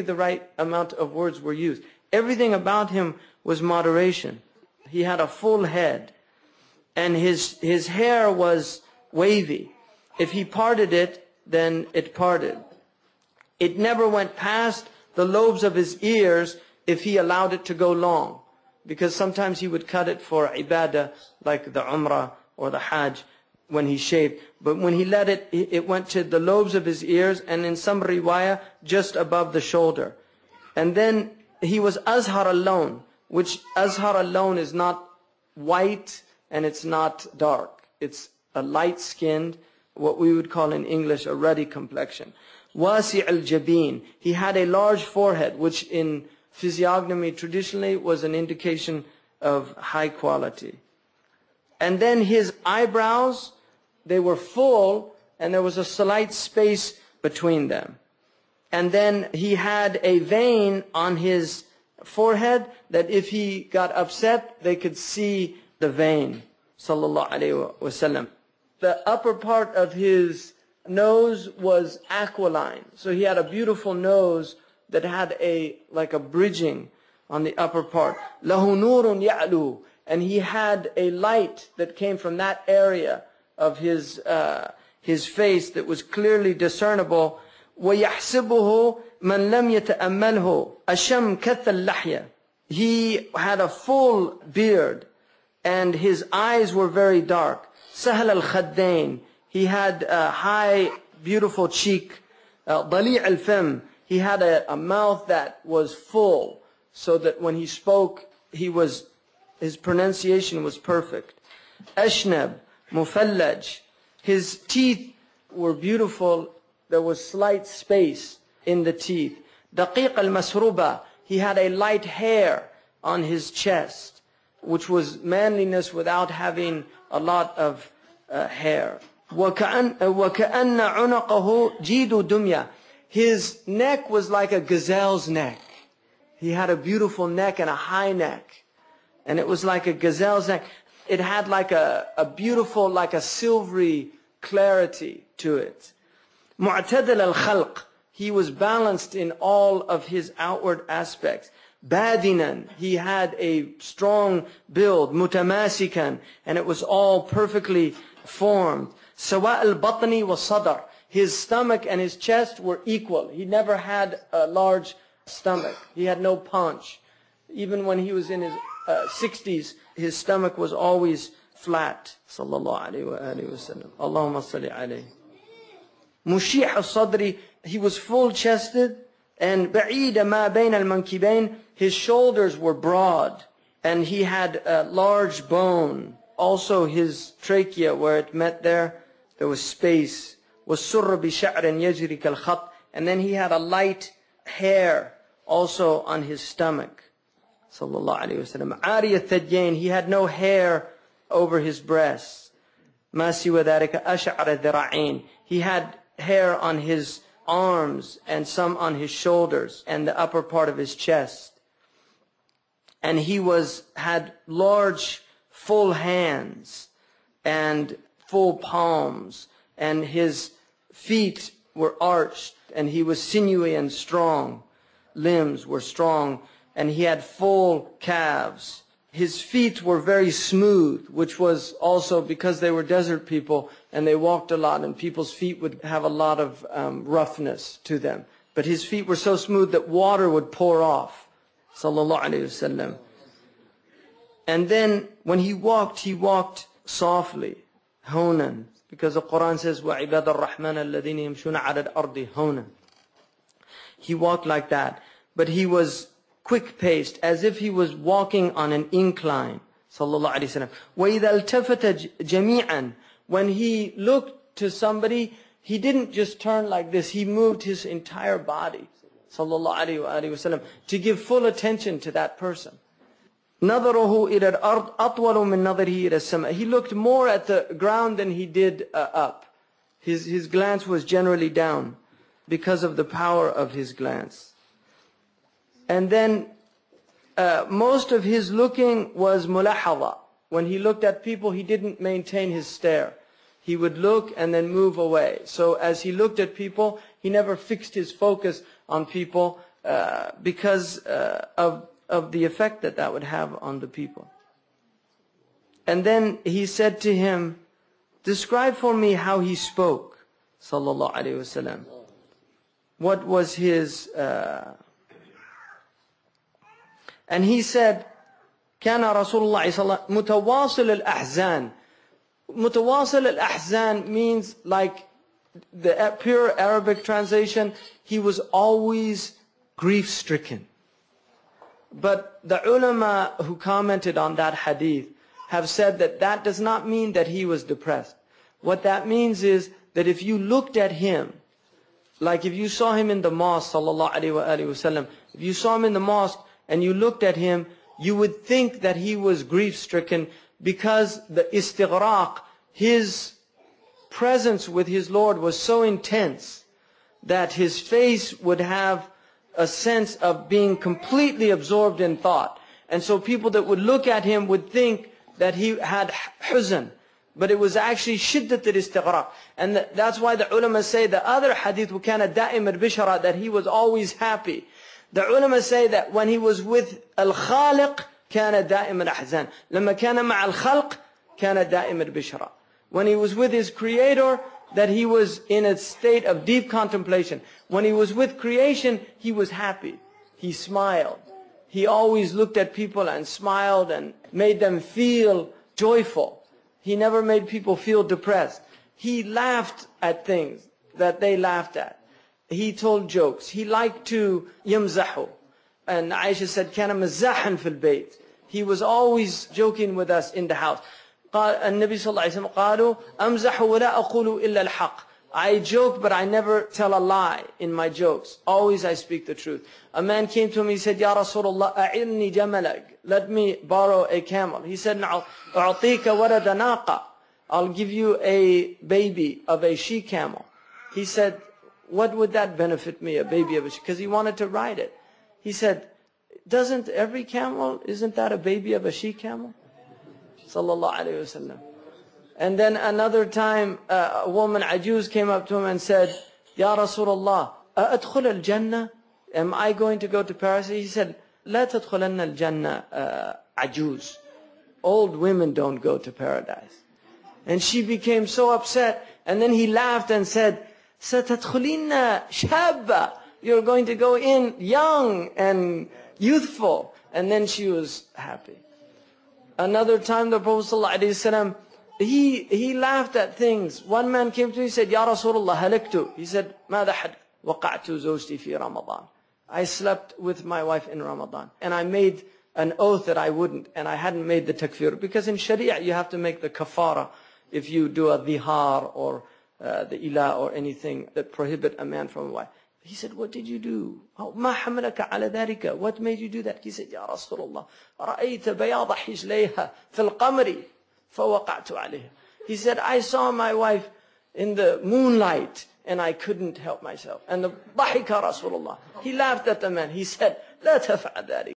the right amount of words were used. Everything about him was moderation. He had a full head, and his hair was wavy. If he parted it, then it parted. It never went past the lobes of his ears if he allowed it to go long, because sometimes he would cut it for ibadah, like the umrah or the hajj, when he shaved. But when he let it, it went to the lobes of his ears, and in some riwayah, just above the shoulder. And then he was azhar al-lawn, which azhar al-lawn is not white and it's not dark. It's a light-skinned, what we would call in English a ruddy complexion. Wasi' al-jabeen. He had a large forehead, which in physiognomy traditionally was an indication of high quality. And then his eyebrows, they were full, and there was a slight space between them. And then he had a vein on his forehead that if he got upset, they could see the vein. Sallallahu alayhi wa sallam. The upper part of his nose was aquiline. So he had a beautiful nose that had like a bridging on the upper part. Lahu nurun ya'lu. And he had a light that came from that area of his face that was clearly discernible. وَيَحْسِبُهُ مَنْ لَمْ يَتَأَمَّلْهُ أَشَمْ كَثَّ اللَّحْيَةِ. He had a full beard, and his eyes were very dark. سَهَلَ الْخَدَّيْنِ. He had a high, beautiful cheek. ضَلِيعَ الْفَمِ. He had a mouth that was full, so that when he spoke, his pronunciation was perfect. أشنب مفلج. His teeth were beautiful. There was slight space in the teeth. دقيق المسروبة. He had a light hair on his chest, which was manliness without having a lot of hair. وكأن عنقه جيد دمية. His neck was like a gazelle's neck. He had a beautiful neck and a high neck. And it was like a gazelle's neck. It had like a beautiful, like a silvery clarity to it. معتدل الخلق. He was balanced in all of his outward aspects. بادنا. He had a strong build. متماسكا. And it was all perfectly formed. سواء البطن والصدر. His stomach and his chest were equal. He never had a large stomach. He had no paunch. Even when he was in his 60s, his stomach was always flat. Sallallahu alayhi wa sallam. Allahumma salli alayhi. Mushih al-sadri. He was full-chested. And ba'id ma bayn al-mankibayn. His shoulders were broad. And he had a large bone. Also his trachea, where it met there was space. وَالسُّرَّ بِشَعْرٍ يَجْرِ كَالْخَطٍ. And then he had a light hair also on his stomach. Sallallahu alayhi wa sallam. عَارِيَ الثَّجَّيْنِ. He had no hair over his breasts. مَا سِوَ ذَلِكَ أَشْعَرَ ذِرَعِينَ. He had hair on his arms and some on his shoulders and the upper part of his chest. And he had large, full hands and full palms. And his feet were arched, and he was sinewy and strong. Limbs were strong, and he had full calves. His feet were very smooth, which was also because they were desert people, and they walked a lot, and people's feet would have a lot of roughness to them. But his feet were so smooth that water would pour off. Sallallahu alayhi wasallam. And then when he walked softly. Honan. Because the Quran says, وَعِبَادَ الرَّحْمَنَ الَّذِينَ يَمْشُونَ عَلَى الْأَرْضِ هَوْنًا. He walked like that. But he was quick-paced, as if he was walking on an incline. Sallallahu alayhi wa sallam. وَإِذَا الْتَفَتَ جَمِيعًا. When he looked to somebody, he didn't just turn like this. He moved his entire body. Sallallahu alayhi wa sallam. To give full attention to that person. نَظَرُهُ إِلَى الْأَرْضِ أَطْوَلُ مِنْ نَظَرِهِ إِلَى السَّمَاءِ. He looked more at the ground than he did up. His glance was generally down because of the power of his glance. And then most of his looking was mulahadha. When he looked at people, he didn't maintain his stare. He would look and then move away. So as he looked at people, he never fixed his focus on people, because of the effect that that would have on the people. And then he said to him, describe for me how he spoke, sallallahu alaihi wasallam. What was his... and he said, كان رسول الله صلى الله عليه وسلم متواصل الأحزان. متواصل الأحزان means, like the pure Arabic translation, he was always grief-stricken. But the ulama who commented on that hadith have said that that does not mean that he was depressed. What that means is that if you looked at him, like if you saw him in the mosque, sallallahu alaihi wasallam, if you saw him in the mosque and you looked at him, you would think that he was grief-stricken, because the istighraq, his presence with his Lord, was so intense that his face would have a sense of being completely absorbed in thought. And so people that would look at him would think that he had huzn, but it was actually shiddat al-istighraq. And that's why the ulama say the other hadith, وَكَانَ دَائِمَ الْبِشْرَى, that he was always happy. The ulama say that when he was with al-Khaliq, كَانَ دَائِمَ الْأَحْزَانِ. لَمَّا كَانَ مَعَ الْخَلْقِ كَانَ دَائِمَ الْبِشْرَى. When he was with his Creator, that he was in a state of deep contemplation. When he was with creation, he was happy. He smiled. He always looked at people and smiled and made them feel joyful. He never made people feel depressed. He laughed at things that they laughed at. He told jokes. He liked to يمزحوا. And Aisha said, كان مزاحا في البيت. He was always joking with us in the house. النبي صلى الله عليه وسلم قالوا أمزح ولا أقول إلا الحق. I joke, but I never tell a lie in my jokes. Always I speak the truth. A man came to me, he said, Ya Rasulullah, أعرني جملك. Let me borrow a camel. He said, أعطيك ولد ناقة. I'll give you a baby of a she camel. He said, what would that benefit me, a baby of a she? Because he wanted to ride it. He said, doesn't every camel, isn't that a baby of a she camel? Sallallahu alayhi wasallam. And then another time, a woman, Ajuz, came up to him and said, Ya Rasulullah, أأدخل الجنة? Am I going to go to paradise? He said, لا تدخلن الجنة عجوز. Old women don't go to paradise. And she became so upset. And then he laughed and said, ستدخلين شابة. You're going to go in young and youthful. And then she was happy. Another time, the Prophet ﷺ, he laughed at things. One man came to him, he said, Ya Rasulullah, halaktu. He said, ماذا حد وقعت زوجتي في رمضان. I slept with my wife in Ramadan. And I made an oath that I wouldn't. And I hadn't made the takfir. Because in Sharia, you have to make the kafara if you do a dhihar or the ilah or anything that prohibit a man from a wife. He said, what did you do? ما حملك على ذلك? What made you do that? He said, يا رسول الله, رأيت بياض حجليها في القمر فوقعت عليها. He said, I saw my wife in the moonlight and I couldn't help myself. And the ضحك رسول الله. He laughed at the man. He said, لا تفعل ذلك.